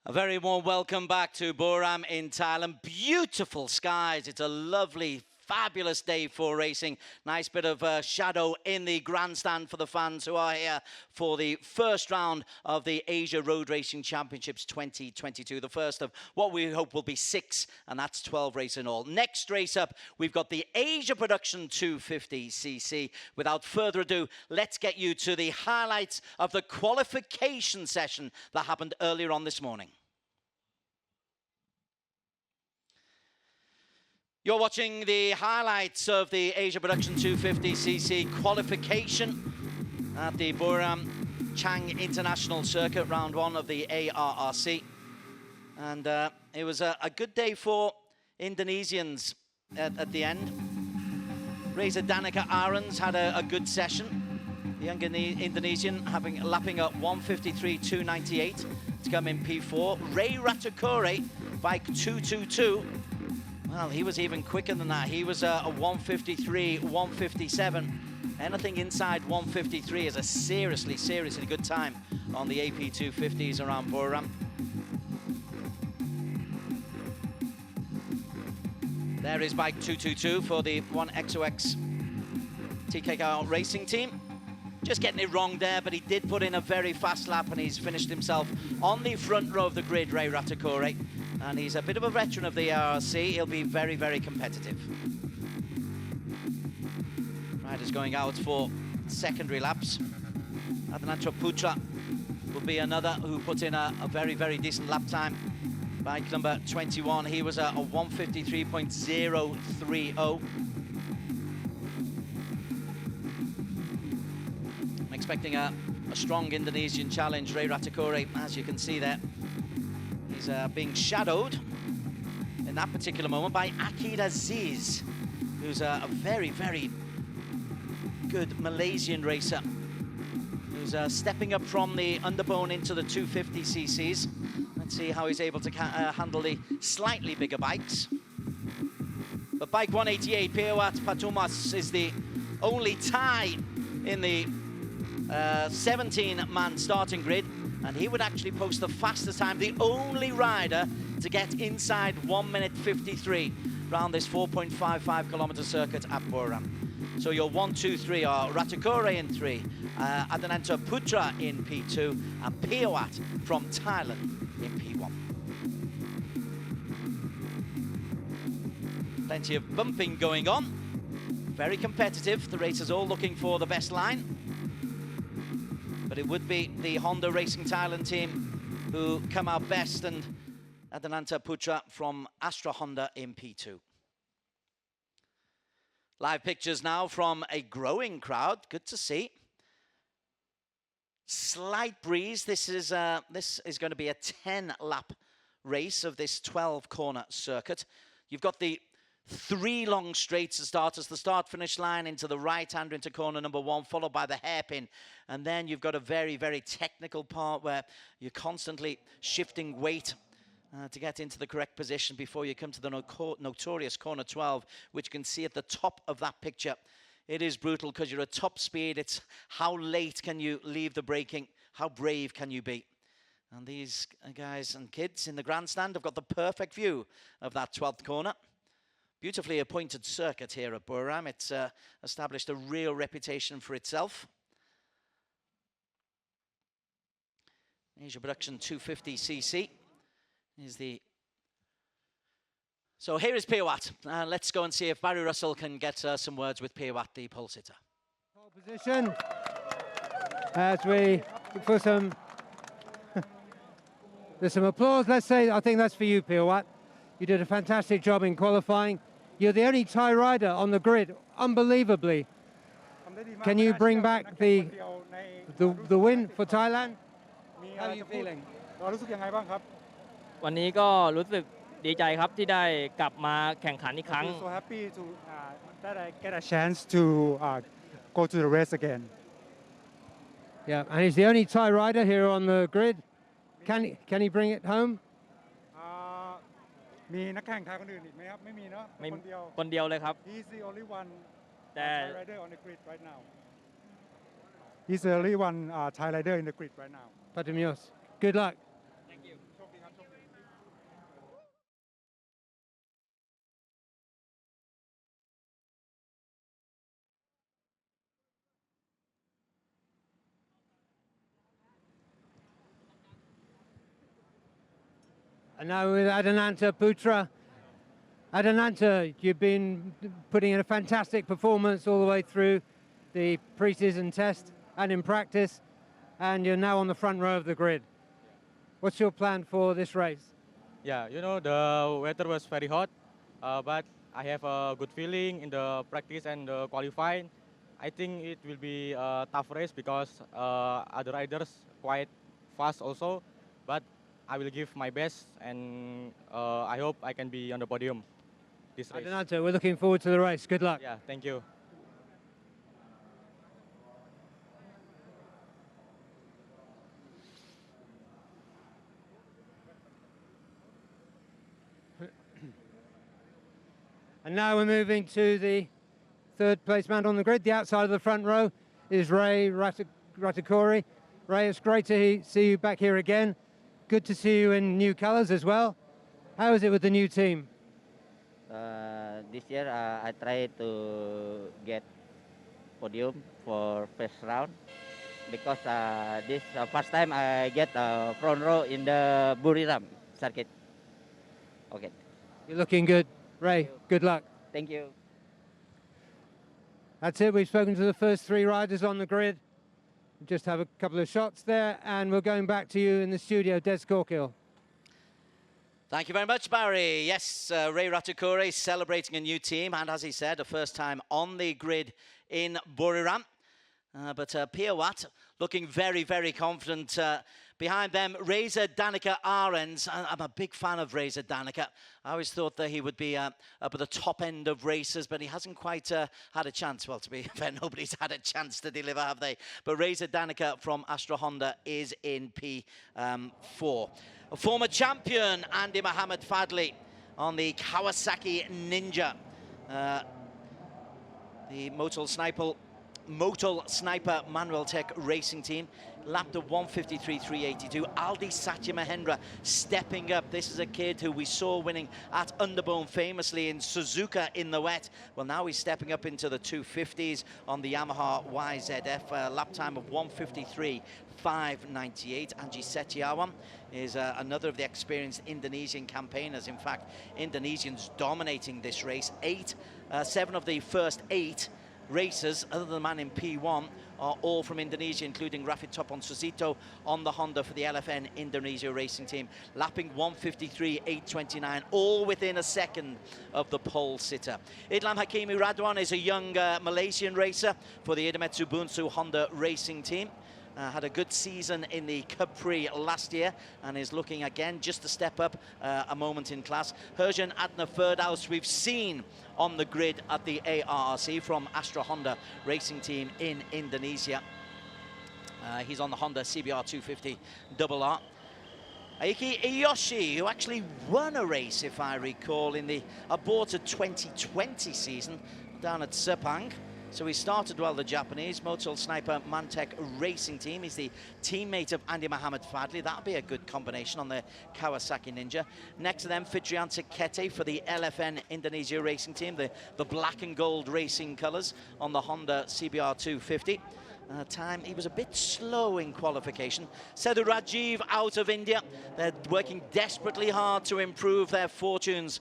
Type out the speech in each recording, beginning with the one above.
A very warm welcome back to Buram in Thailand. Beautiful skies. It's a lovely, fabulous day for racing. Nice bit of shadow in the grandstand for the fans who are here for the first round of the Asia Road Racing Championships 2022. The first of what we hope will be 6, and that's 12 races in all. Next race up, we've got the Asia Production 250cc. Without further ado, let's get you to the highlights of the qualification session that happened earlier on this morning. You're watching the highlights of the Asia Production 250cc qualification at the Buram Chang International Circuit, round 1 of the ARRC. And it was a good day for Indonesians at the end. Reza Danica Arons had a good session. The young Indonesian lapping up 153.298 to come in P4. Ray Ratukore, bike 222. Well, he was even quicker than that. He was a 153, 157. Anything inside 153 is a seriously good time on the AP250s around Buram. There is bike 222 for the 1XOX TKR racing team. Just getting it wrong there, but he did put in a very fast lap and he's finished himself on the front row of the grid, Ray Ratukore. And he's a bit of a veteran of the ARRC. He'll be very competitive. Riders going out for secondary laps. Adinanto Putra will be another who put in a very decent lap time. Bike number 21, he was a 153.030. I'm expecting a strong Indonesian challenge. Ray Ratukore, as you can see there. He's being shadowed in that particular moment by Akid Aziz, who's a very good Malaysian racer, who's stepping up from the underbone into the 250cc's. Let's see how he's able to handle the slightly bigger bikes. But bike 188, Pewat Patumas, is the only Thai in the 17-man starting grid. And he would actually post the fastest time, the only rider to get inside 1 minute 53 around this 4.55 kilometer circuit at Buram. So your 1, 2, 3 are Ratukore in 3, Adinanto Putra in P2, and Pewat from Thailand in P1. Plenty of bumping going on. Very competitive. The racers all looking for the best line. But it would be the Honda Racing Thailand team who come out best, and Adinanto Putra from Astra Honda in P2. Live pictures now from a growing crowd. Good to see. Slight breeze. This is going to be a 10-lap race of this 12-corner circuit. You've got the 3 long straights to start as the start-finish line into the right-hander into corner number 1, followed by the hairpin. And then you've got a very technical part where you're constantly shifting weight to get into the correct position before you come to the notorious corner 12, which you can see at the top of that picture. It is brutal because you're at top speed. It's how late can you leave the braking? How brave can you be? And these guys and kids in the grandstand have got the perfect view of that 12th corner. Beautifully appointed circuit here at Buram. It's established a real reputation for itself. Asia Production 250cc is the... So here is Pewat. Let's go and see if Barry Russell can get some words with Pewat, the pole sitter. Pole position. As we look for some... There's some applause. Let's say, I think that's for you, Pewat. You did a fantastic job in qualifying. You're the only Thai rider on the grid, unbelievably. Can you bring back the win for Thailand? How are you feeling? วันนี้ก็รู้สึกดีใจครับที่ได้กลับมาแข่งขันอีกครั้ง So happy to that I get a chance to go to the race again. Yeah, and he's the only Thai rider here on the grid. Can he bring it home? มีนักแข่งไทยคนอื่นอีกไหมครับไม่มีเนาะคนเดียวเลยครับ He's the only one แต่ Thai rider on the grid right now. He's the only one Thai rider in the grid right now. Patamios. Good luck. Thank you. โชคดีครับ And now with Adananta Putra. Adananta, you've been putting in a fantastic performance all the way through the pre-season test and in practice, and you're now on the front row of the grid. What's your plan for this race? Yeah, you know, the weather was very hot, but I have a good feeling in the practice and the qualifying. I think it will be a tough race because other riders quite fast also, but I will give my best, and I hope I can be on the podium this race. Adananta, we're looking forward to the race. Good luck. Yeah, thank you. And now we're moving to the third place man on the grid. The outside of the front row is Ray Ratakori. Ray, it's great to see you back here again. Good to see you in new colours as well. How is it with the new team? This year I try to get podium for first round because this first time I get front row in the Buriram circuit. Okay. You're looking good. Ray, good luck. Thank you. That's it. We've spoken to the first three riders on the grid. Just have a couple of shots there, and we're going back to you in the studio, Des Corkill. Thank you very much, Barry. Yes, Ray Ratakore celebrating a new team, and as he said, a first time on the grid in Buriram. But Pia Watt looking very, very confident. Behind them, Reza Danica Arends. I'm a big fan of Reza Danica. I always thought that he would be up at the top end of races, but he hasn't quite had a chance. Well, to be fair, nobody's had a chance to deliver, have they? But Reza Danica from Astra Honda is in P4. A former champion, Andy Mohammed Fadli, on the Kawasaki Ninja. The Motul Sniper Manual Tech Racing Team lapped at 153.382. Aldi Satya Mahendra stepping up. This is a kid who we saw winning at Underbone famously in Suzuka in the wet. Well, now he's stepping up into the 250s on the Yamaha YZF. Lap time of 153.598. Anji Setiawan is another of the experienced Indonesian campaigners. In fact, Indonesians dominating this race. 7 of the first 8 racers, other than the man in P1, are all from Indonesia, including Rafid Topon Susito on the Honda for the LFN Indonesia Racing Team, lapping 153.829, all within a second of the pole sitter. Idlam Hakimi Radwan is a young Malaysian racer for the Idemitsu Bunsu Honda Racing Team. Had a good season in the Capri last year and is looking again just to step up a moment in class. Herjan Adna Ferdaus we've seen on the grid at the ARRC from Astra Honda Racing Team in Indonesia. He's on the Honda CBR 250 RR. Aiki Iyoshi, who actually won a race, if I recall, in the aborted 2020 season down at Sepang. So he started well, the Japanese. Motul Sniper Mantech Racing Team. He's the teammate of Andy Mohammed Fadli. That'll be a good combination on the Kawasaki Ninja. Next to them, Fitrianta Kete for the LFN Indonesia Racing Team. The black and gold racing colours on the Honda CBR 250. Time, he was a bit slow in qualification. Sedhu Rajiv out of India. They're working desperately hard to improve their fortunes,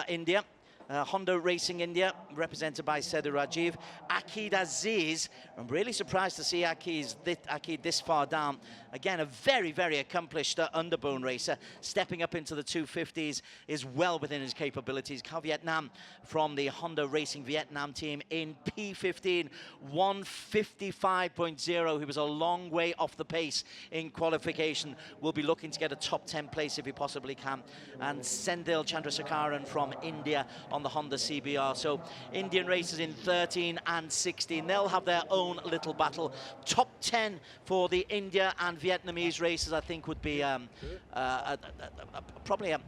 India. Honda Racing India, represented by Sedhu Rajiv. Akid Aziz, I'm really surprised to see Akid this far down. Again, a very, very accomplished underbone racer, stepping up into the 250s, is well within his capabilities. Khao Vietnam from the Honda Racing Vietnam team in P15, 155.0. He was a long way off the pace in qualification. Will be looking to get a top 10 place if he possibly can. And Sendil Chandrasekaran from India on the Honda CBR. So Indian racers in 13 and 16, they'll have their own little battle. Top 10 for the India and Vietnamese racers, I think, would be probably a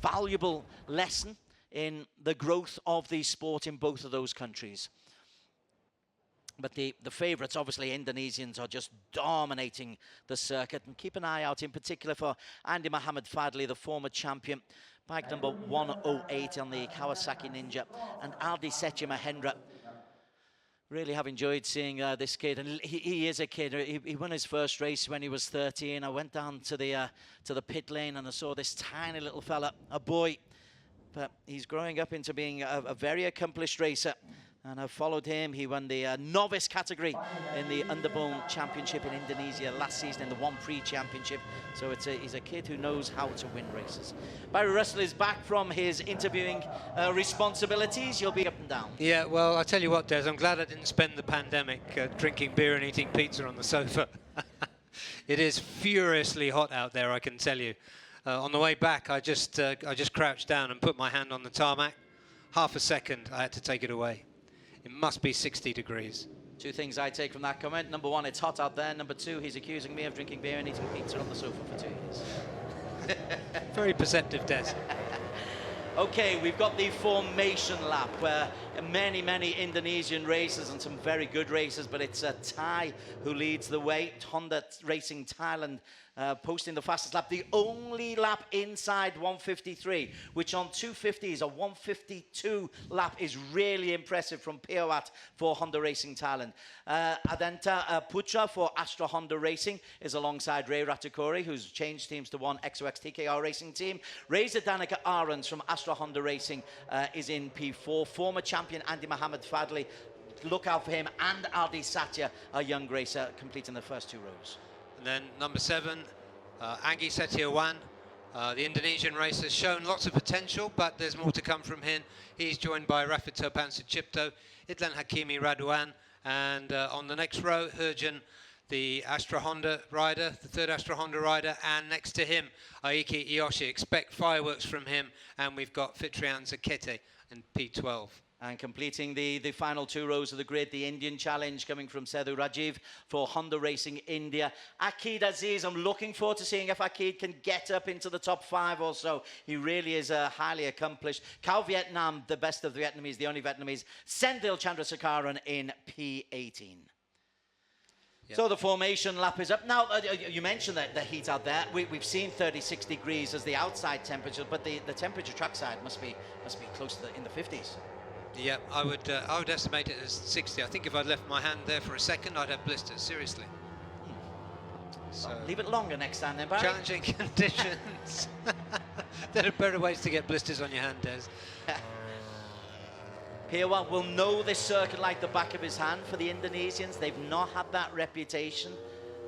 valuable lesson in the growth of the sport in both of those countries. But the favourites, obviously, Indonesians, are just dominating the circuit. And keep an eye out, in particular, for Andy Mohammed Fadli, the former champion. Bike number 108 on the Kawasaki Ninja. And Aldi Setya Mahendra, Really have enjoyed seeing this kid, and he is a kid. He won his first race when he was 13. I went down to the pit lane and I saw this tiny little fella, a boy, but he's growing up into being a very accomplished racer. And I've followed him. He won the novice category in the Underbone Championship in Indonesia last season in the One Prix Championship. So he's a kid who knows how to win races. Barry Russell is back from his interviewing responsibilities. You'll be up and down. Yeah, well, I tell you what, Des, I'm glad I didn't spend the pandemic drinking beer and eating pizza on the sofa. It is furiously hot out there, I can tell you. On the way back, I just crouched down and put my hand on the tarmac. Half a second, I had to take it away. It must be 60 degrees. Two things I take from that comment. Number one, it's hot out there. Number two, he's accusing me of drinking beer and eating pizza on the sofa for 2 years. Very perceptive, Des. Okay, we've got the formation lap where many Indonesian racers and some very good racers, but it's Thai who leads the way. Honda Racing Thailand posting the fastest lap. The only lap inside 153, which on 250s, a 152 lap is really impressive from Piawat for Honda Racing Thailand. Adenta Putra for Astra Honda Racing is alongside Ray Ratakori, who's changed teams to one XOX TKR Racing team. Reza Danica Arons from Astra Honda Racing is in P4. Former champion Andy Mohamed Fadli, look out for him, and Adi Satya, a young racer, completing the first 2 rows. And then number 7, Anggi Setiawan. The Indonesian racer has shown lots of potential, but there's more to come from him. He's joined by Rafid Topan Sucipto, Idlan Hakimi Raduan, and on the next row, Herjan, the Astra Honda rider, the 3rd Astra Honda rider, and next to him, Aiki Iyoshi. Expect fireworks from him, and we've got Fitrian Zakete in P12. And completing the final 2 rows of the grid, the Indian challenge coming from Sethu Rajiv for Honda Racing India. Akid Aziz, I'm looking forward to seeing if Akid can get up into the top 5 or so. He really is highly accomplished. Khao Vietnam, the best of the Vietnamese, the only Vietnamese. Sendil Chandrasekaran in P18. Yep. So the formation lap is up. Now, you mentioned that the heat out there. We've seen 36 degrees as the outside temperature, but the temperature trackside must be close to in the 50s. Yeah, I would estimate it as 60. I think if I'd left my hand there for a second, I'd have blisters, seriously. So leave it longer next time then, Barry. Challenging conditions. There are better ways to get blisters on your hand, Des. Piawat will know this circuit like the back of his hand. For the Indonesians, they've not had that reputation,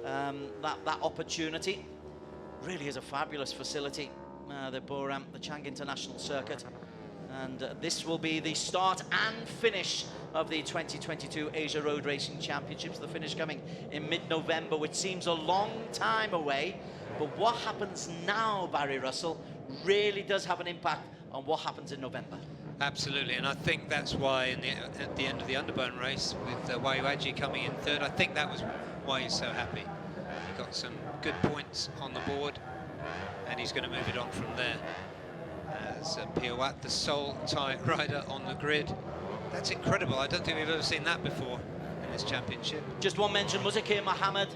that opportunity. Really is a fabulous facility, the Boram, the Chang International Circuit. And this will be the start and finish of the 2022 Asia Road Racing Championships. The finish coming in mid-November, which seems a long time away. But what happens now, Barry Russell, really does have an impact on what happens in November. Absolutely, and I think that's why at the end of the Underbone race, with Wayuaji coming in 3rd, I think that was why he's so happy. He got some good points on the board, and he's going to move it on from there. As Piawat, the sole Thai rider on the grid. That's incredible. I don't think we've ever seen that before in this championship. Just one mention, Muzakir Mohammed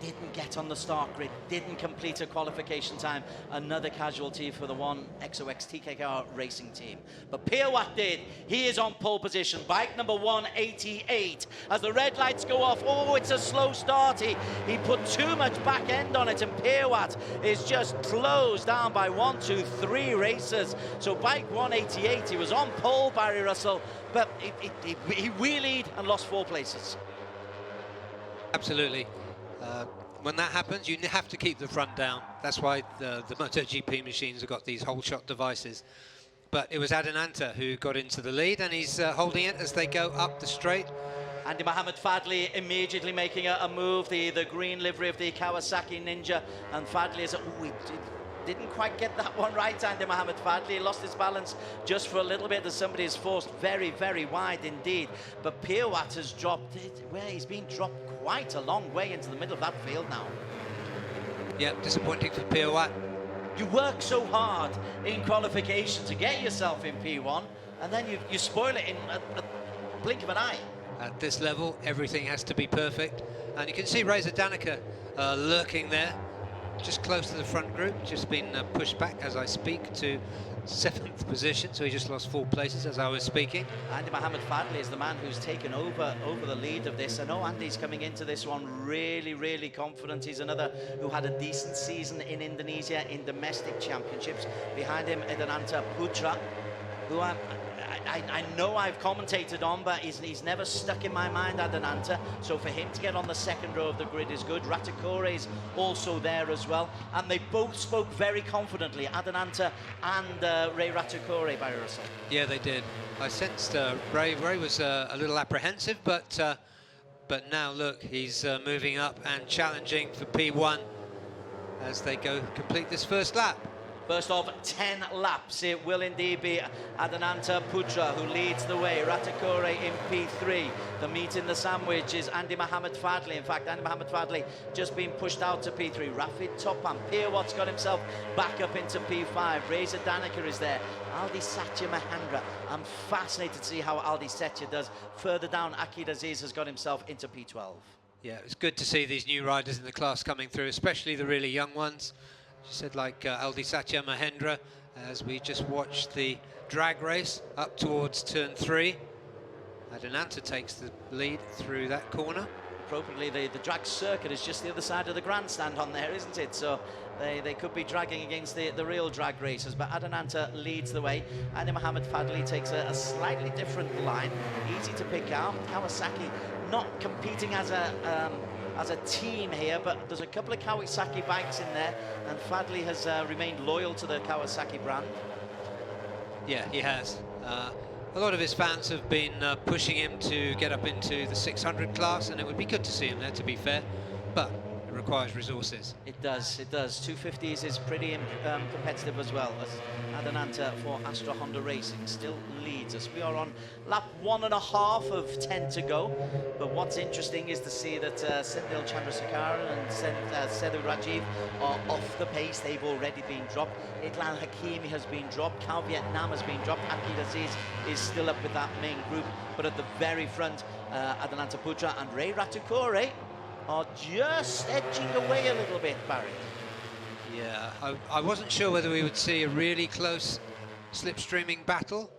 didn't get on the start grid, didn't complete a qualification time. Another casualty for the one XOX TKR Racing team. But Piawat did. He is on pole position. Bike number 188. As the red lights go off, oh, it's a slow start. He put too much back end on it, and Piawat is just closed down by 1, 2, 3 racers. So bike 188, he was on pole, Barry Russell, but he wheelied and lost 4 places. Absolutely. When that happens, you have to keep the front down. That's why the MotoGP machines have got these whole shot devices. But it was Adenanta who got into the lead, and he's holding it as they go up the straight. Andy Mohamed Fadli immediately making a move, the green livery of the Kawasaki Ninja, and Fadli is, didn't quite get that one right, Andy Mohamed Fadli. He lost his balance just for a little bit as somebody is forced very, very wide indeed. But Piawat has dropped, he's been dropped quite a long way into the middle of that field now. Yeah, disappointing for Piawat. You work so hard in qualification to get yourself in P1, and then you spoil it in a blink of an eye. At this level, everything has to be perfect. And you can see Reza Danica lurking there. just close to the front group, just been pushed back as I speak to 7th position, so he just lost 4 places as I was speaking. Andy Mohamed Fadli is the man who's taken over the lead of this. I know Andy's coming into this one really confident. He's another who had a decent season in Indonesia in domestic championships. Behind him, Adananta Putra, who I know I've commentated on, but he's never stuck in my mind, Adananta. So for him to get on the second row of the grid is good. Ratakore is also there as well. And they both spoke very confidently, Adananta and Ray Ratakore, Barry Russell. Yeah, they did. I sensed Ray was a little apprehensive, but now look, he's moving up and challenging for P1 as they go complete this first lap. First of 10 laps, it will indeed be Adananta Putra who leads the way. Ratakore in P3. The meat in the sandwich is Andy Mohamed Fadli. In fact, Andy Mohamed Fadli just been pushed out to P3. Rafid Topan. Pirwat's got himself back up into P5. Reza Danica is there. Aldi Satya Mahendra. I'm fascinated to see how Aldi Satya does. Further down, Akid Aziz has got himself into P12. Yeah, it's good to see these new riders in the class coming through, especially the really young ones. She said, like Aldi Satya Mahendra, as we just watched the drag race up towards turn 3. Adananta takes the lead through that corner. Appropriately, the drag circuit is just the other side of the grandstand on there, isn't it? So they could be dragging against the real drag racers, but Adananta leads the way. Andy Mohamed Fadli takes a slightly different line, easy to pick out. Kawasaki not competing as a team here, but there's a couple of Kawasaki bikes in there, and Fadli has remained loyal to the Kawasaki brand. Yeah, he has. A lot of his fans have been pushing him to get up into the 600 class, and it would be good to see him there, to be fair, but it requires resources. It does. 250s is pretty competitive as well. As Adananta for Astra Honda Racing still leads us. We are on lap 1.5 of 10 to go, but what's interesting is to see that Sendil Chandrasekaran and Sethu Rajiv are off the pace. They've already been dropped. Idlan Hakimi has been dropped. Cal Vietnam has been dropped. Akid Aziz is still up with that main group, but at the very front, Adananta Putra and Ray Ratakore are just edging away a little bit, Barry. Yeah, I wasn't sure whether we would see a really close slipstreaming battle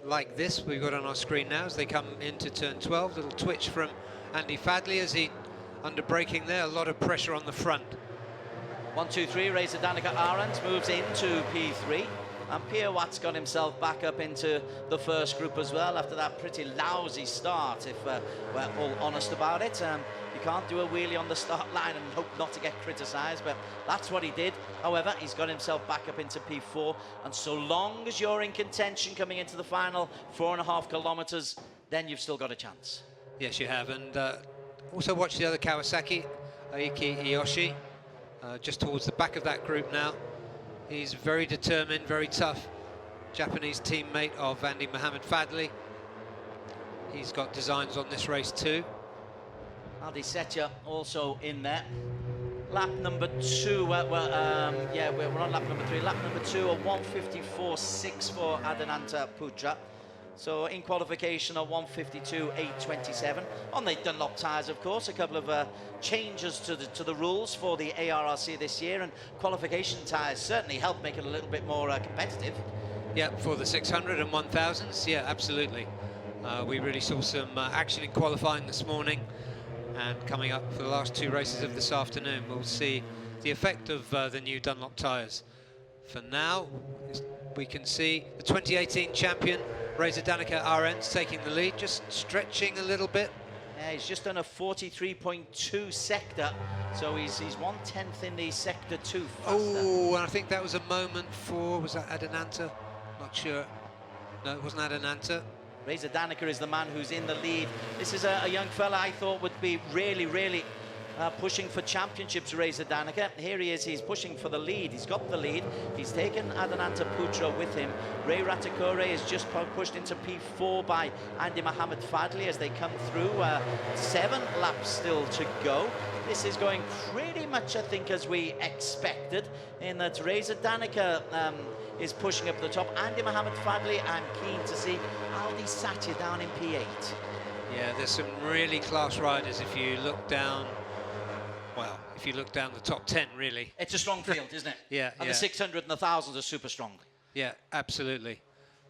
like this we've got on our screen now as they come into turn 12. Little twitch from Andy Fadli as he under braking there, a lot of pressure on the front. 1, 2, 3, Reza Danica Arendt moves into P3. And Pirwat's got himself back up into the first group as well after that pretty lousy start, if we're all honest about it. You can't do a wheelie on the start line and hope not to get criticised, but that's what he did. However, he's got himself back up into P4, and so long as you're in contention coming into the final 4.5 kilometres, then you've still got a chance. Yes, you have, and also watch the other Kawasaki, Aiki Iyoshi, just towards the back of that group now. He's very determined, very tough Japanese teammate of Andy Mohamed Fadli. He's got designs on this race too. Aldi Setya also in there. Lap number 2, we're on lap number 3. Lap number 2, a 1:54.6 for Adananta Putra. So in qualification, a 1:52.827 on the Dunlop tyres, of course. A couple of changes to the rules for the ARRC this year, and qualification tyres certainly help make it a little bit more competitive. Yeah, for the 600 and 1000s, yeah, absolutely. We really saw some action in qualifying this morning, and coming up for the last 2 races of this afternoon, we'll see the effect of the new Dunlop tyres. For now, we can see the 2018 champion, Reza Danica Arendt, taking the lead, just stretching a little bit. Yeah, he's just done a 43.2 sector, so he's 1/10 in the sector 2 faster. Oh, and I think that was a moment for, was that Adananta? Not sure. No, it wasn't Adananta. Reza Danica is the man who's in the lead. This is a young fella I thought would be really pushing for championships, Reza Danica. Here he is, he's pushing for the lead. He's got the lead. He's taken Adananta Putra with him. Ray Ratakore is just pushed into P4 by Andy Mohamed Fadli as they come through. 7 laps still to go. This is going pretty much, I think, as we expected, in that Reza Danica is pushing up the top. Andy Mohamed Fadli, I'm keen to see. Aldi Satya down in P8. Yeah, there's some really class riders if you look down. Well, if you look down the top 10, really. It's a strong field, isn't it? Yeah, And yeah. the 600 and the 1000 are super strong. Yeah, absolutely.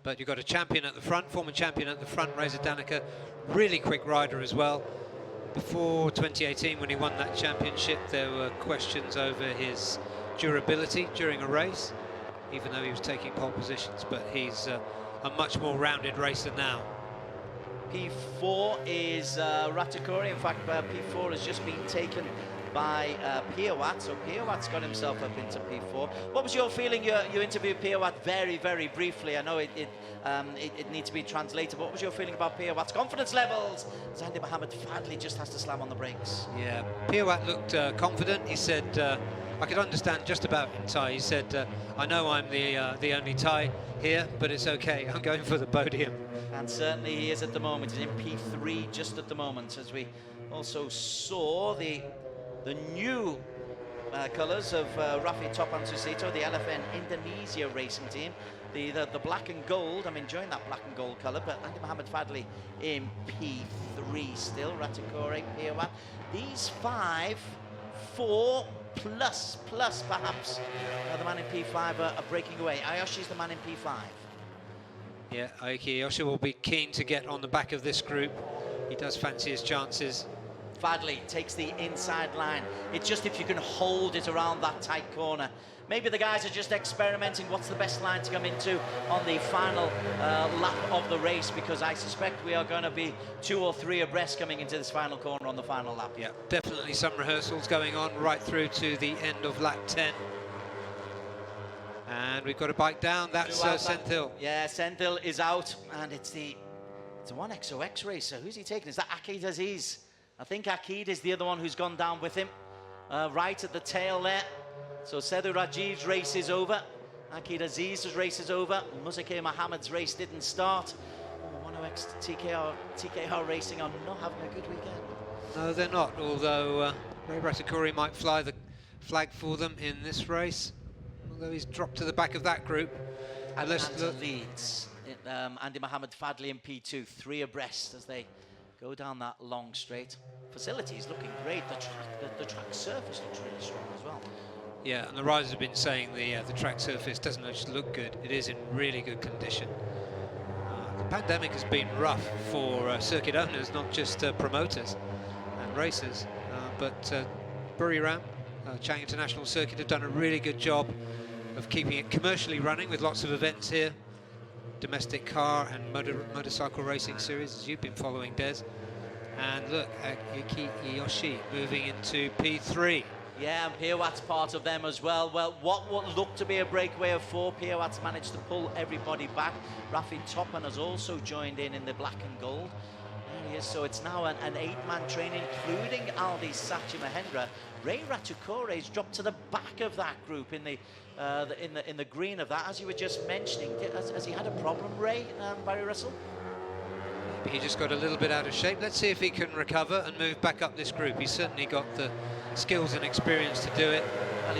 But you've got a champion at the front, former champion at the front, Reza Danica, really quick rider as well. Before 2018, when he won that championship, there were questions over his durability during a race, even though he was taking pole positions, but he's a much more rounded racer now. P4 is Ratakuri. In fact, P4 has just been taken by Piawat, so Piawat's got himself up into P4. What was your feeling? You interviewed Piawat very, very briefly. I know it needs to be translated. What was your feeling about Piawat's confidence levels? Andy Mohammed Fadli just has to slam on the brakes. Yeah, Piawat looked confident. He said, I could understand just about in Thai. He said, I know I'm the only Thai here, but it's okay. I'm going for the podium. And certainly he is at the moment. He's in P3 just at the moment, as we also saw the new colours of Rafi Topan Susito, the LFN Indonesia racing team. The black and gold, I'm enjoying that black and gold colour, but Andy Mohammed Fadli in P3 still, Ratakore, Piawat. These 5, 4 plus perhaps, the man in P5 are breaking away. Ayoshi's the man in P5. Yeah, Aoki Ayosha will be keen to get on the back of this group. He does fancy his chances. Fadli takes the inside line. It's just if you can hold it around that tight corner. Maybe the guys are just experimenting what's the best line to come into on the final lap of the race, because I suspect we are going to be 2 or 3 abreast coming into this final corner on the final lap. Yeah, definitely some rehearsals going on right through to the end of lap 10. And we've got a bike down. That's Senthil. Yeah, Senthil is out, and it's a 1XOX racer. Who's he taking? Is that Akid Aziz? I think Akid is the other one who's gone down with him, right at the tail there. So Sedu Rajiv's race is over. Akid Aziz's race is over. Muzakir Mohammed's race didn't start. 1XOX TKR Racing are not having a good weekend. No, they're not, although Ray Ratakuri might fly the flag for them in this race, although he's dropped to the back of that group. And leads. Andy Mohammed Fadli in P2, 3 abreast as they go down that long straight. Facility is looking great. The track surface looks really strong as well. Yeah, and the riders have been saying the track surface doesn't just look good, it is in really good condition. The pandemic has been rough for circuit owners, not just promoters and racers, but Buriram, Chang International Circuit have done a really good job of keeping it commercially running with lots of events here. Domestic car and motorcycle racing series, as you've been following, Des. And look, Yuki Iyoshi moving into P3. Yeah, and Piawat's part of them as well. Well, what looked to be a breakaway of 4, Piawat's managed to pull everybody back. Rafi Topan has also joined in the black and gold. There he is. So it's now an 8-man train, including Aldi Sachi Mahendra. Ray Ratukore has dropped to the back of that group in the green of that, as you were just mentioning. Has he had a problem, Ray, Barry Russell? He just got a little bit out of shape. Let's see if he can recover and move back up this group. He's certainly got the skills and experience to do it. Well,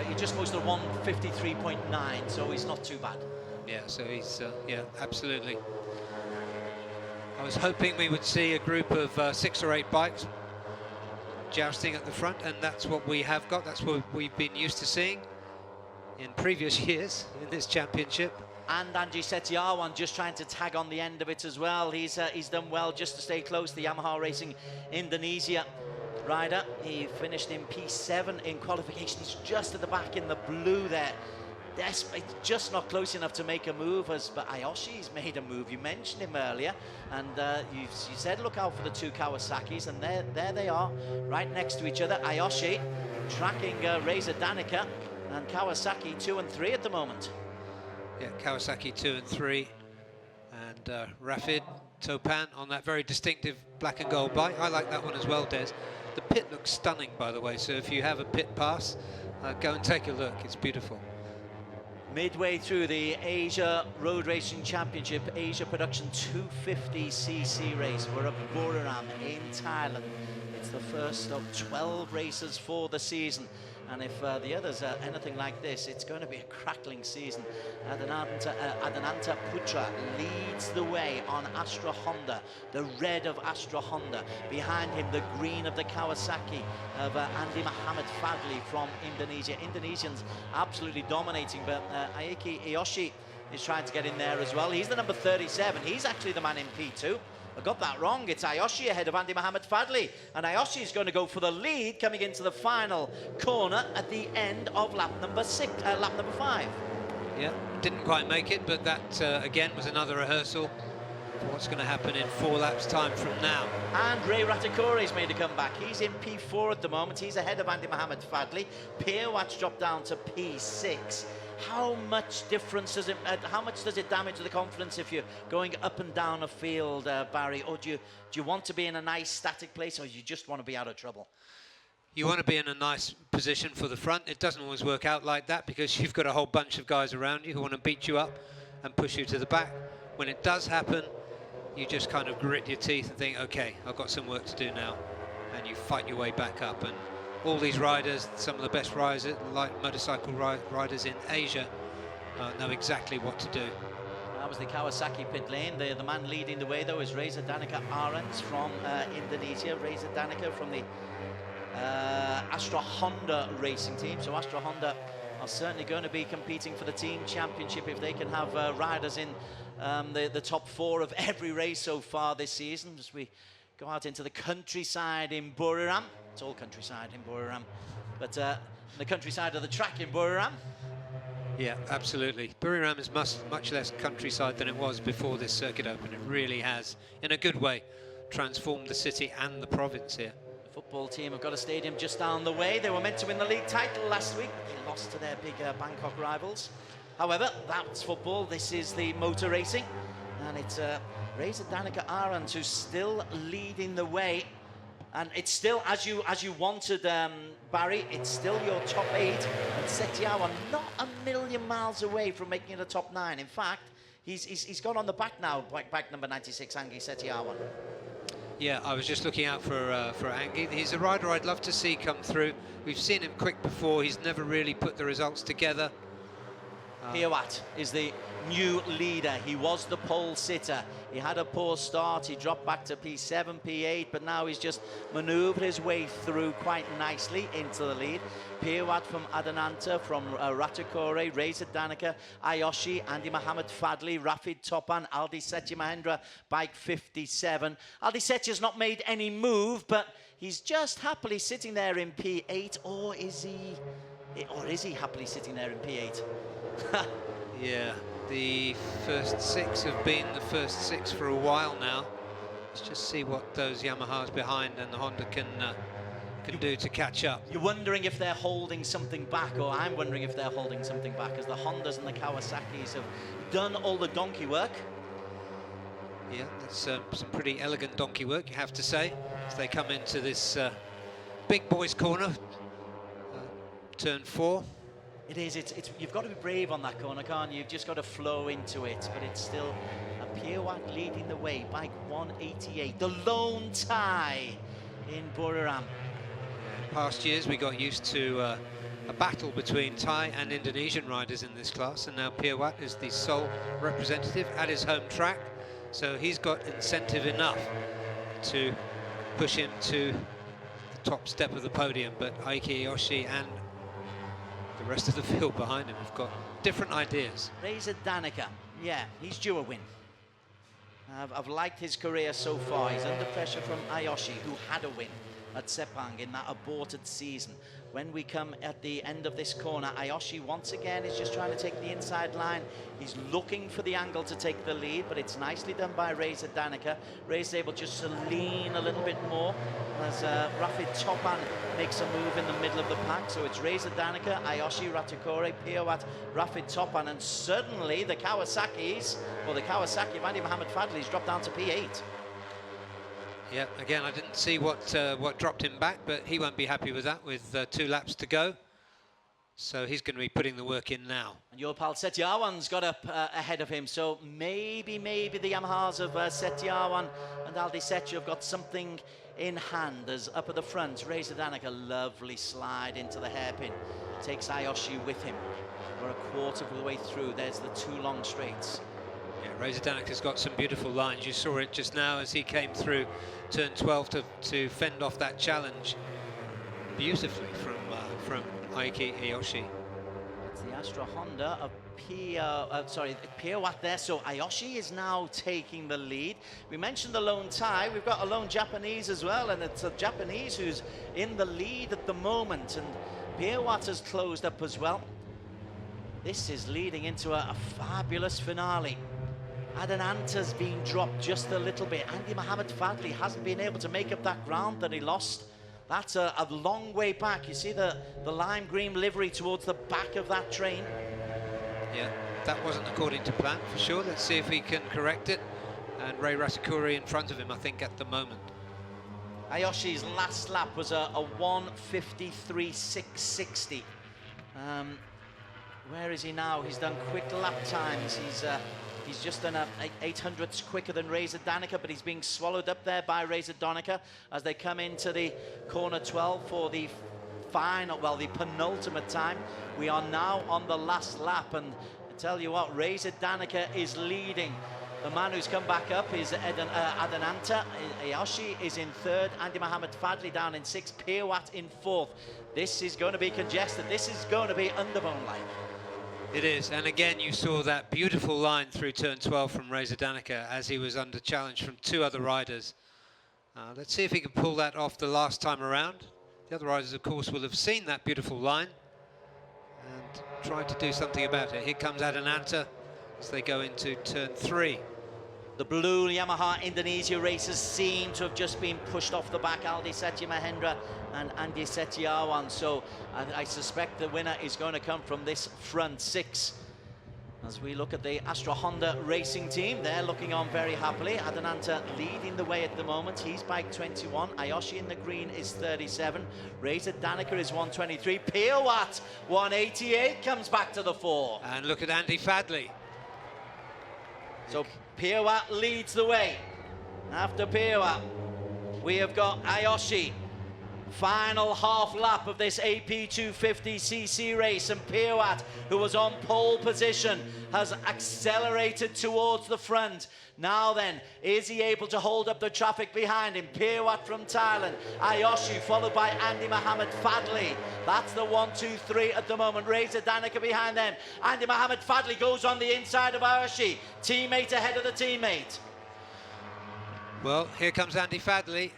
he just posted 153.9, so he's not too bad. Yeah, so he's, yeah, absolutely. I was hoping we would see a group of 6 or 8 bikes jousting at the front, and that's what we have got. That's what we've been used to seeing in previous years in this championship. And Anji Setiawan just trying to tag on the end of it as well. He's done well just to stay close. The Yamaha Racing Indonesia rider. He finished in P7 in qualification. He's just at the back in the blue there. Desperate, just not close enough to make a move. But Ayoshi's made a move. You mentioned him earlier, and you said look out for the 2 Kawasaki's, and there they are, right next to each other. Ayoshi tracking Reza Danica, and Kawasaki 2 and 3 at the moment. Yeah, Kawasaki 2 and 3, and Rafid Topan on that very distinctive black and gold bike. I like that one as well, Des. The pit looks stunning, by the way, so if you have a pit pass, go and take a look. It's beautiful. Midway through the Asia Road Racing Championship, Asia Production 250cc race. We're at Buriram in Thailand. It's the first of 12 races for the season. And if the others are anything like this, it's going to be a crackling season. Adananta Putra leads the way on Astra Honda, the red of Astra Honda. Behind him, the green of the Kawasaki of Andy Muhammad Fadli from Indonesia. Indonesians absolutely dominating, but Aiki Iyoshi is trying to get in there as well. He's the number 37. He's actually the man in P2. I got that wrong. It's Ayoshi ahead of Andy Muhammad Fadli. And Ayoshi is going to go for the lead coming into the final corner at the end of lap number 5. Yeah, didn't quite make it, but that, again, was another rehearsal for what's going to happen in 4 laps' time from now. And Ray Ratikore's made a comeback. He's in P4 at the moment. He's ahead of Andy Muhammad Fadli. Pierre Watt's dropped down to P6. How much difference does it, how much does it damage the confidence if you're going up and down a field, Barry? Or do you want to be in a nice static place, or you just want to be out of trouble? You want to be in a nice position for the front. It doesn't always work out like that because you've got a whole bunch of guys around you who want to beat you up and push you to the back. When it does happen, you just kind of grit your teeth and think, okay, I've got some work to do now. And you fight your way back up. And all these riders, some of the best riders, like motorcycle riders in Asia, know exactly what to do. That was the Kawasaki pit lane. The man leading the way, though, is Reza Danica Arens from Indonesia. Reza Danica from the Astra Honda racing team. So Astra Honda are certainly going to be competing for the team championship if they can have riders in the top 4 of every race so far this season. As we go out into the countryside in Buriram. It's all countryside in Buriram, but the countryside of the track in Buriram. Yeah, absolutely. Buriram is much less countryside than it was before this circuit opened. It really has, in a good way, transformed the city and the province here. The football team have got a stadium just down the way. They were meant to win the league title last week, but they lost to their big Bangkok rivals. However, that's football. This is the motor racing, and it's Reza Danica Arens who's still leading the way. And it's still, as you wanted, Barry, it's still your top 8. And Setiawan not a million miles away from making it a top 9. In fact, he's gone on the back now, back number 96, Angie Setiawan. Yeah, I was just looking out for Angie. He's a rider I'd love to see come through. We've seen him quick before. He's never really put the results together. Pierre Watt is the new leader. He was the pole sitter. He had a poor start. He dropped back to P7, P8, but now he's just maneuvered his way through quite nicely into the lead. Pierre Watt from Adananta, from Ratikore, Reza Danica, Ayoshi, Andy Muhammad Fadli, Rafid Topan, Aldi Setty Mahendra, bike 57. Aldi Setty's not made any move, but he's just happily sitting there in P8, or is he happily sitting there in P8? Yeah, the first 6 have been the first 6 for a while now. Let's just see what those Yamahas behind and the Honda can do to catch up. You're wondering if they're holding something back, or I'm wondering if they're holding something back, as the Hondas and the Kawasaki's have done all the donkey work. Yeah, that's some pretty elegant donkey work, you have to say, as they come into this big boys corner, turn 4. It is. You've got to be brave on that corner, can't you? You've just got to flow into it. But it's still a Pierre Watt leading the way. Bike 188. The lone tie in Buriram. In past years, we got used to a battle between Thai and Indonesian riders in this class. And now Pierre Watt is the sole representative at his home track. So he's got incentive enough to push him to the top step of the podium. But Aiki Iyoshi and the rest of the field behind him have got different ideas. Reza Danica, yeah, he's due a win. I've liked his career so far. He's under pressure from Ayoshi, who had a win at Sepang in that aborted season. When we come at the end of this corner, Ayoshi once again is just trying to take the inside line. He's looking for the angle to take the lead, but it's nicely done by Reza Danica. Reza's able just to lean a little bit more as Rafid Topan makes a move in the middle of the pack. So it's Reza Danica, Ayoshi, Ratikore, Pierre Watt, Rafid Topan, and certainly the Kawasaki's, or the Kawasaki of Andy Muhammad Fadli's dropped down to P8. Yeah, again, I didn't see what dropped him back, but he won't be happy with that with 2 laps to go. So he's going to be putting the work in now. And your pal Setiawan's got up ahead of him, so maybe the Yamahas of Setiawan and Aldi Setio have got something in hand. As up at the front, Reza Danica, lovely slide into the hairpin, takes Ayoshi with him. We're a quarter of the way through. There's the two long straights. Yeah, Reza Danica's got some beautiful lines. You saw it just now as he came through turn 12 to fend off that challenge beautifully from Aiki Ayoshi. It's the Astra Honda of Pierre Watt there. So Ayoshi is now taking the lead. We mentioned the lone Thai. We've got a lone Japanese as well, and it's a Japanese who's in the lead at the moment. And Pierre Watt has closed up as well. This is leading into a fabulous finale. Adananta's been dropped just a little bit. Andy Mohamed Fadli hasn't been able to make up that ground that he lost. That's a long way back. You see the lime green livery towards the back of that train. Yeah, that wasn't according to plan for sure. Let's see if he can correct it. And Ray Rasakuri in front of him, I think, at the moment. Ayoshi's last lap was a 1:53.660. Where is he now? He's done quick lap times. He's just done 800ths quicker than Reza Danica, but he's being swallowed up there by Reza Danica as they come into the corner 12 for the final, well, the penultimate time. We are now on the last lap, and I tell you what, Reza Danica is leading. The man who's come back up is Adananta. Ayoshi is in third. Andy Mohamed Fadli down in sixth. Pierre Watt in fourth. This is going to be congested. This is going to be underbone-like. It is, and again you saw that beautiful line through turn 12 from Reza Danica as he was under challenge from two other riders. Let's see if he can pull that off the last time around. The other riders, of course, will have seen that beautiful line and tried to do something about it. Here comes Adananta as they go into turn 3. The blue Yamaha Indonesia racers seem to have just been pushed off the back. Aldi Setya Mahendra and Andy Setiawan. So I suspect the winner is going to come from this front six. As we look at the Astra Honda racing team, they're looking on very happily. Adananta leading the way at the moment. He's bike 21. Ayoshi in the green is 37. Reza Danica is 123. Pierre Watt 188 comes back to the fore. And look at Andy Fadli. So Pierre Watt leads the way. After Pierre Watt, we have got Ayoshi. Final half lap of this AP250cc race, and Pierre Watt, who was on pole position, has accelerated towards the front. Now then, is he able to hold up the traffic behind him? Pierre Watt from Thailand, Ayoshi followed by Andy Mohamed Fadli. That's the 1, 2, 3 at the moment. Reza Danica behind them. Andy Mohamed Fadli goes on the inside of Ayoshi. Teammate ahead of the teammate. Well, here comes Andy Fadli.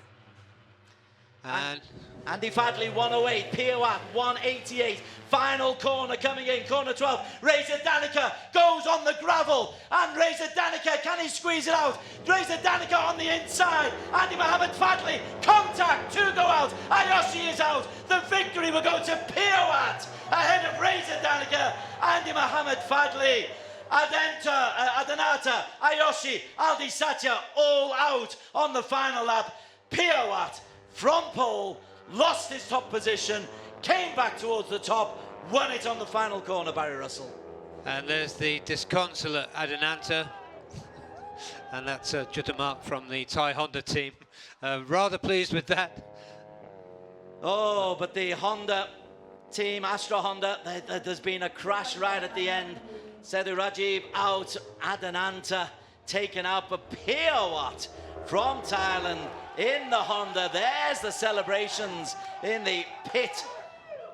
And Andy Fadli 108, Pierre Watt 188. Final corner coming in, corner 12. Reza Danica goes on the gravel, and Reza Danica, can he squeeze it out? Reza Danica on the inside. Andy Mohamed Fadli, contact, two go out. Ayoshi is out. The victory will go to Pierre Watt ahead of Reza Danica. Andy Mohamed Fadli, Adanata, Ayoshi, Aldi Satya all out on the final lap. Pierre Watt from pole, lost his top position, came back towards the top, won it on the final corner, Barry Russell. And there's the disconsolate Adananta. And that's Jutamark from the Thai Honda team. Rather pleased with that. Oh, but the Honda team, Astra Honda, there's been a crash right at the end. Sethu Rajiv out, Adananta taken out, but Pierre Watt from Thailand in the Honda. There's the celebrations in the pit.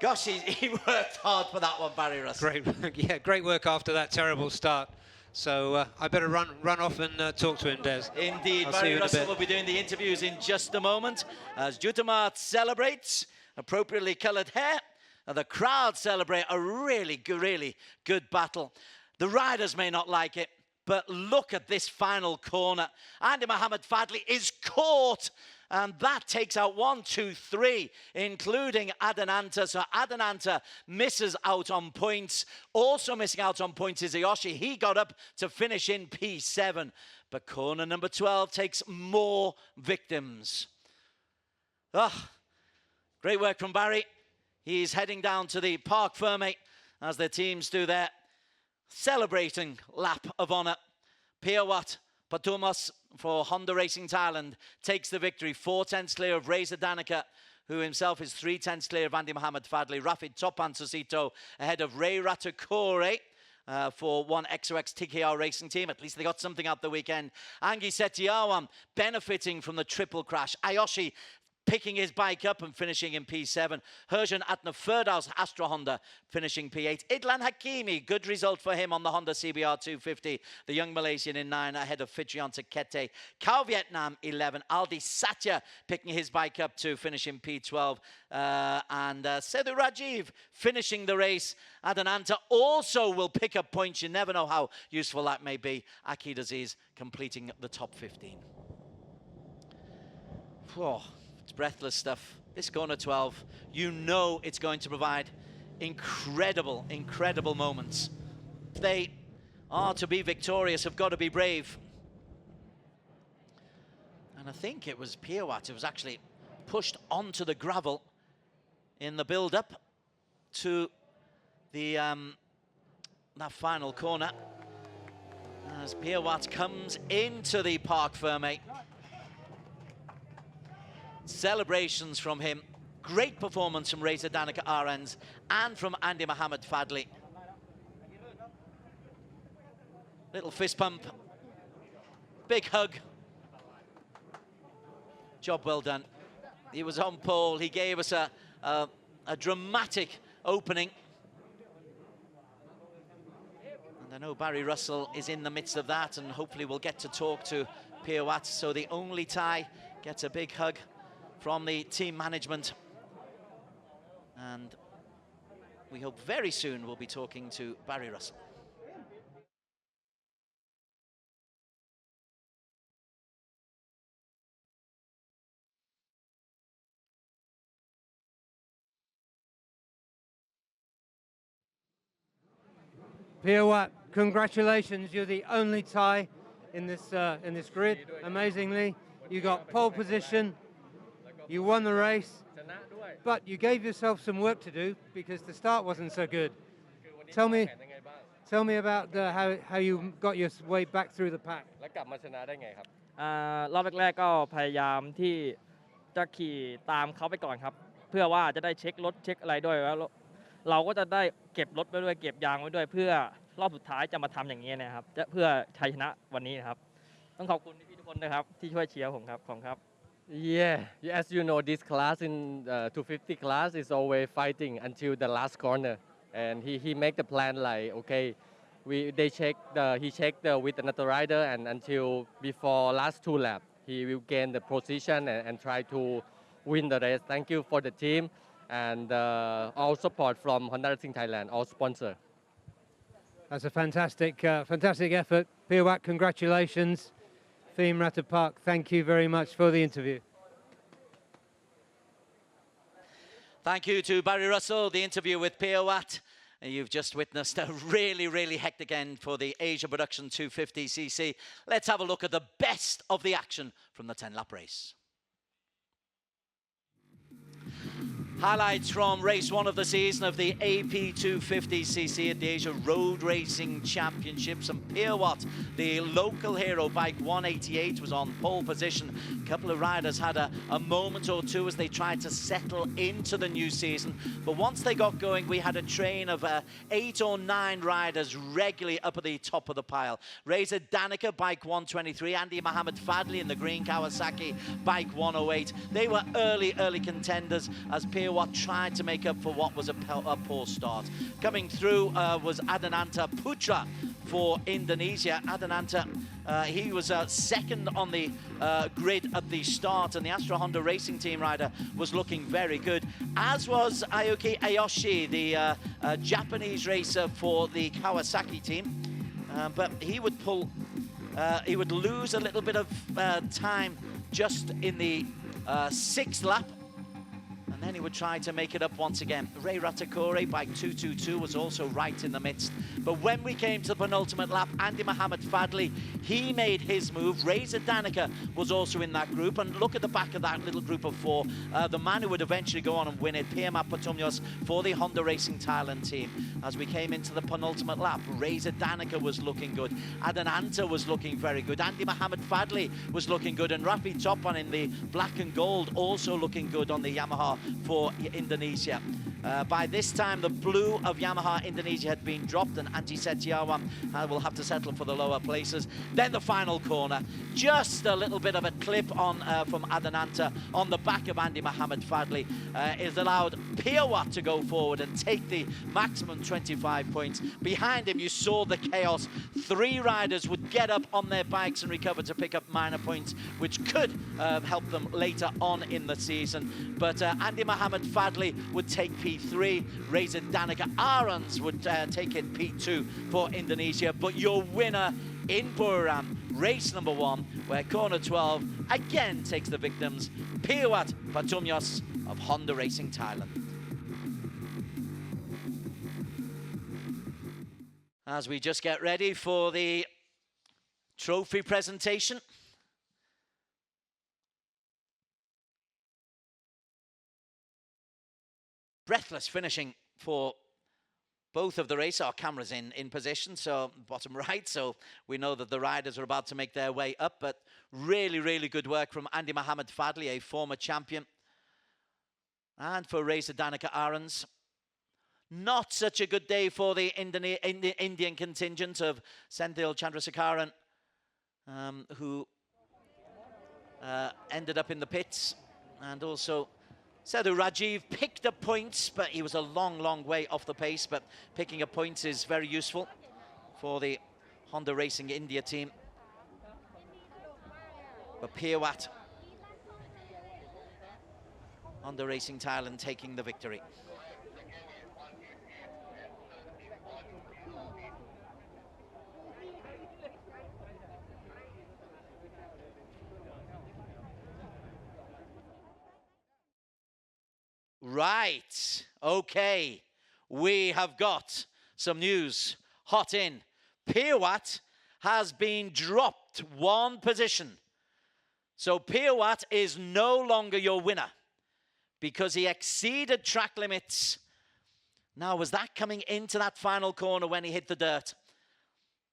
Gosh, he worked hard for that one, Barry Russell. Great work after that terrible start. So I better run off and talk to him, Des. Indeed, I'll Barry Russell will be doing the interviews in just a moment as Jutamart celebrates appropriately coloured hair, and the crowd celebrate a really good battle. The riders may not like it, but look at this final corner. Andy Mohamed Fadli is caught, and that takes out 1, 2, 3, including Adananta. So Adananta misses out on points. Also missing out on points is Ayoshi. He got up to finish in P7, but corner number 12 takes more victims. Great work from Barry. He's heading down to the Parc Fermé as their teams do their celebrating lap of honour. Piawat Patumas for Honda Racing Thailand takes the victory, 4/10 clear of Reza Danica, who himself is 3/10 clear of Andy Mohamed Fadli. Rafid Topan Susito ahead of Ray Ratakore for one XOX TKR Racing team. At least they got something out the weekend. Angie Setiawan benefiting from the triple crash. Ayoshi picking his bike up and finishing in P7. Herjan Atna Ferdaus Astra Honda finishing P8. Idlan Hakimi, good result for him on the Honda CBR 250. The young Malaysian in 9 ahead of Fitrianta Kete. Kao Vietnam 11. Aldi Satya picking his bike up to finish in P12. And Sethu Rajiv finishing the race. Adananta also will pick up points. You never know how useful that may be. Akid Aziz completing the top 15. Whoa. It's breathless stuff. This corner 12, you know it's going to provide incredible, incredible moments. If they are to be victorious, have got to be brave. And I think it was Piawat who was actually pushed onto the gravel in the build-up to the that final corner. As Piawat comes into the Parc Fermé. Celebrations from him. Great performance from Reza Danica Arens and from Andy Mohamed Fadli. Little fist pump. Big hug. Job well done. He was on pole. He gave us a dramatic opening. And I know Barry Russell is in the midst of that, and hopefully we'll get to talk to Piawat. So the only Thai gets a big hug from the team management, and we hope very soon we'll be talking to Barry Russell. Piawat, congratulations, you're the only Thai in this grid. Amazingly, you got pole position. You won the race, but you gave yourself some work to do because the start wasn't so good. Tell me about how you got your way back through the pack. รอบแรกๆก็พยายามที่จะขี่ตามเขาไปก่อนครับเพื่อว่าจะได้เช็ครถเช็คอะไรด้วยแล้วเราก็จะได้เก็บรถไว้ด้วยเก็บยางไว้ด้วยเพื่อรอบสุดท้ายจะมาทำอย่างนี้นะครับเพื่อชัยชนะวันนี้นะครับต้องขอบคุณพี่ทุกคนนะครับที่ช่วยเชียร์ผมครับขอบคุณครับ Yeah, as you know, this class in 250 class is always fighting until the last corner, and he make the plan like, okay, he checked with another rider, and until before last 2 laps, he will gain the position and try to win the race. Thank you for the team and all support from Honda Racing Thailand, all sponsor. That's a fantastic effort. Piawat, congratulations. FIM Ratapak, thank you very much for the interview. Thank you to Barry Russell, the interview with Piawat. You've just witnessed a really, really hectic end for the Asia Production 250cc. Let's have a look at the best of the action from the 10-lap race. Highlights from race 1 of the season of the AP250cc at the Asia Road Racing Championships. And Piawat, the local hero, bike 188, was on pole position. A couple of riders had a moment or two as they tried to settle into the new season. But once they got going, we had a train of 8 or 9 riders regularly up at the top of the pile. Reza Danica, bike 123. Andy Mohamed Fadli in the green Kawasaki, bike 108. They were early contenders as Piawat tried to make up for what was a poor start. Coming through was Adananta Putra for Indonesia. Adananta, he was second on the grid at the start, and the Astra Honda Racing Team rider was looking very good, as was Aoki Ayoshi, the Japanese racer for the Kawasaki team. But he would lose a little bit of time just in the 6th lap. And then he would try to make it up once again. Ray Ratakore by 2:22 was also right in the midst. But when we came to the penultimate lap, Andy Mohamed Fadli, he made his move. Reza Danica was also in that group. And look at the back of that little group of four. The man who would eventually go on and win it, Pierre Patumnios, for the Honda Racing Thailand team. As we came into the penultimate lap, Reza Danica was looking good. Adnan Anta was looking very good. Andy Mohamed Fadli was looking good. And Rafi Topan in the black and gold also looking good on the Yamaha for Indonesia. By this time, the blue of Yamaha Indonesia had been dropped, and Anji Setiawan will have to settle for the lower places. Then the final corner, just a little bit of a clip on from Adananta on the back of Andy Mohamed Fadli. It allowed Piawat to go forward and take the maximum 25 points. Behind him, you saw the chaos. 3 riders would get up on their bikes and recover to pick up minor points, which could help them later on in the season. But Andy Mohamed Fadli would take P3. Reza Danica Arons would take in P2 for Indonesia. But your winner in Buriram, race number 1, where corner 12 again takes the victims, Piawat Patumnios of Honda Racing Thailand. As we just get ready for the trophy presentation. Breathless finishing for both of the race. Our camera's in position, so bottom right, so we know that the riders are about to make their way up, but really, really good work from Andy Mohamed Fadli, a former champion. And for Reza Danica Arons, not such a good day for the Indian contingent of Senthil Chandrasekaran, who ended up in the pits, and also Sadhu Rajiv picked up points, but he was a long, long way off the pace. But picking up points is very useful for the Honda Racing India team. But Piawat, Honda Racing Thailand, taking the victory. Right, okay, we have got some news hot in. Piawat has been dropped 1 position. So Piawat is no longer your winner because he exceeded track limits. Now, was that coming into that final corner when he hit the dirt?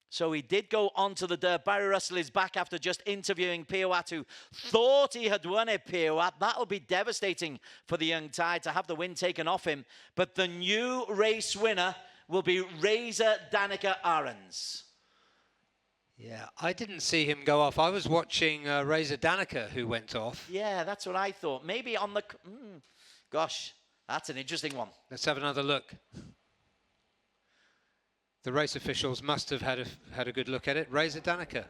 So he did go onto the dirt. Barry Russell is back after just interviewing Piawat, who thought he had won it, Piawat. That'll be devastating for the young Thai to have the win taken off him. But the new race winner will be Reza Danica Arons. Yeah, I didn't see him go off. I was watching Reza Danica, who went off. Yeah, that's what I thought. Maybe on the... gosh, that's an interesting one. Let's have another look. The race officials must have had a good look at it. Reza Danica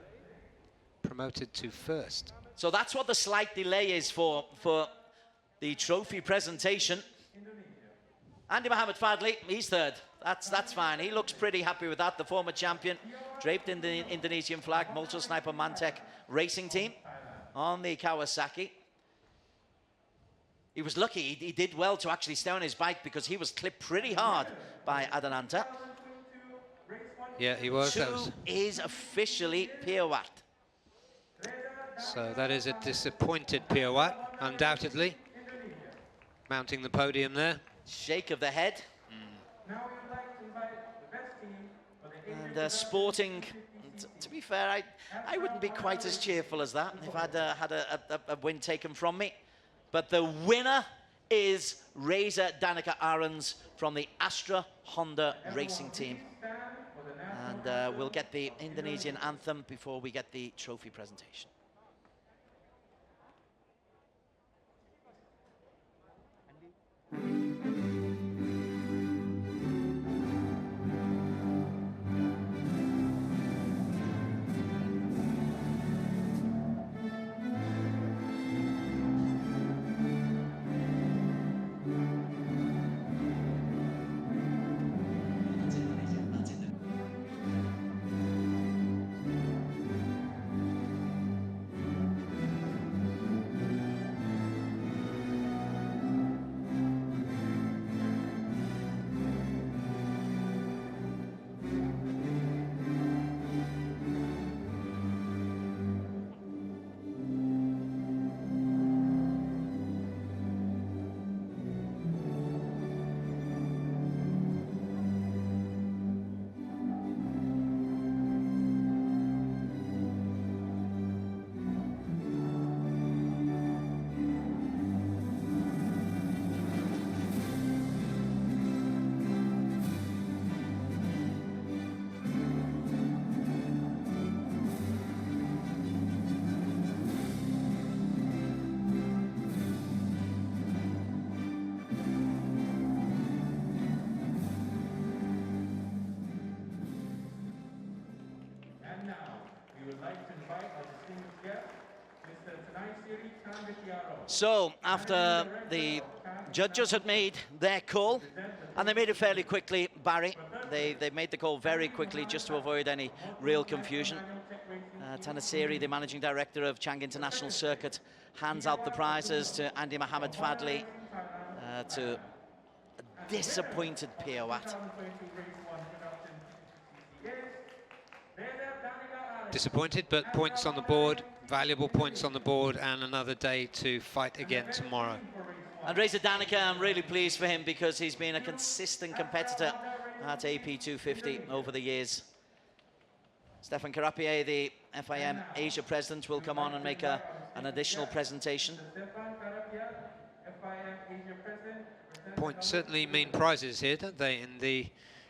promoted to first. So that's what the slight delay is for the trophy presentation. Andy Mohamed Fadli, he's third. That's fine. He looks pretty happy with that. The former champion, draped in the Indonesian flag, Motor Sniper Mantek Racing Team on the Kawasaki. He was lucky. He did well to actually stay on his bike because he was clipped pretty hard by Adananta. Yeah, he was. 2 is officially Piawat. So that is a disappointed Piawat, undoubtedly. Mounting the podium there. Shake of the head. And Sporting, to be fair, I wouldn't be quite as cheerful as that if I'd had a win taken from me. But the winner is Reza Danica Arons from the Astra Honda Racing Team. And we'll get the Indonesian anthem before we get the trophy presentation. So, after the judges had made their call, and they made it fairly quickly, Barry, they made the call very quickly just to avoid any real confusion. Tanasiri, the managing director of Chang International Circuit, hands out the prizes to Andy Mohammed Fadli, to a disappointed Piawat. Disappointed, but points on the board, valuable points on the board, and another day to fight again tomorrow. And Reza Danica, I'm really pleased for him because he's been a consistent competitor at AP250 over the years. Stefan Karapier, the FIM Asia president, will come on and make an additional presentation. Points certainly mean prizes here, don't they, in the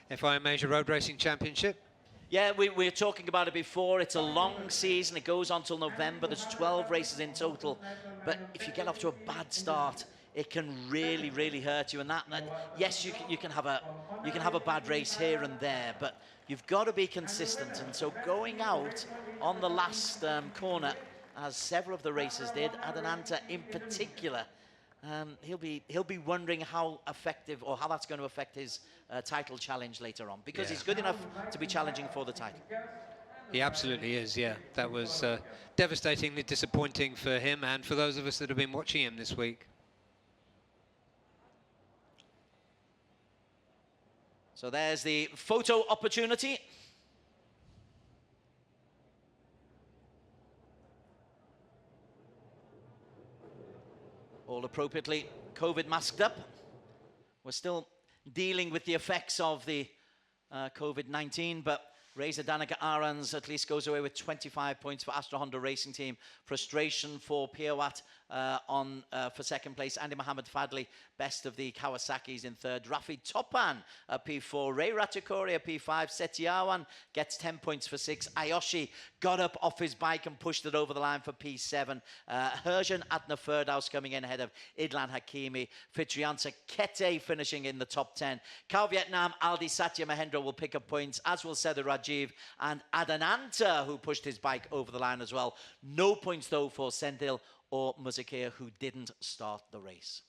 FIM Asia Road Racing Championship? Yeah, we were talking about it before. It's a long season. It goes on till November. There's 12 races in total. But if you get off to a bad start, it can really, really hurt you. And that yes, you can have a bad race here and there, but you've got to be consistent. And so going out on the last corner, as several of the races did, Adananta in particular, he'll be wondering how effective or how that's going to affect his title challenge later on, because he's good enough to be challenging for the title. He absolutely is, yeah. That was devastatingly disappointing for him and for those of us that have been watching him this week. So there's the photo opportunity. All appropriately COVID masked up. We're still dealing with the effects of the COVID-19, but Reza Danica Arans at least goes away with 25 points for Astra Honda Racing Team. Frustration for Piawat for second place. Andy Mohammed Fadli, best of the Kawasaki's in third. Rafi Topan at P4. Ray Ratukori at P5. Setiawan gets 10 points for 6. Ayoshi got up off his bike and pushed it over the line for P7. Herjan Adna Ferdaus coming in ahead of Idlan Hakimi. Fitriansa Kete finishing in the top 10. Cal Vietnam, Aldi Satya Mahendra will pick up points, as will Sedu Rajiv and Adananta, who pushed his bike over the line as well. No points though for Sendil or Muzakia, who didn't start the race.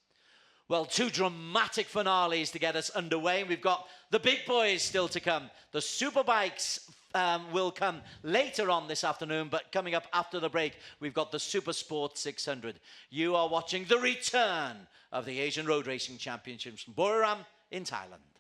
Well, two dramatic finales to get us underway. We've got the big boys still to come. The Superbikes will come later on this afternoon, but coming up after the break, we've got the Super Sport 600. You are watching the return of the Asian Road Racing Championships from Buriram in Thailand.